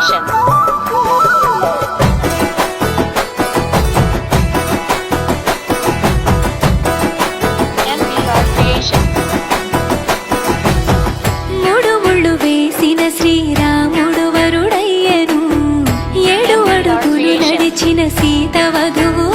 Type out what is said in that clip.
Creation. NBR Creation. మూడు ముళ్ళు వేసిన శ్రీరాముడు వరుడయ్యను, 7 అడుగులు నడిచిన సీత వధువు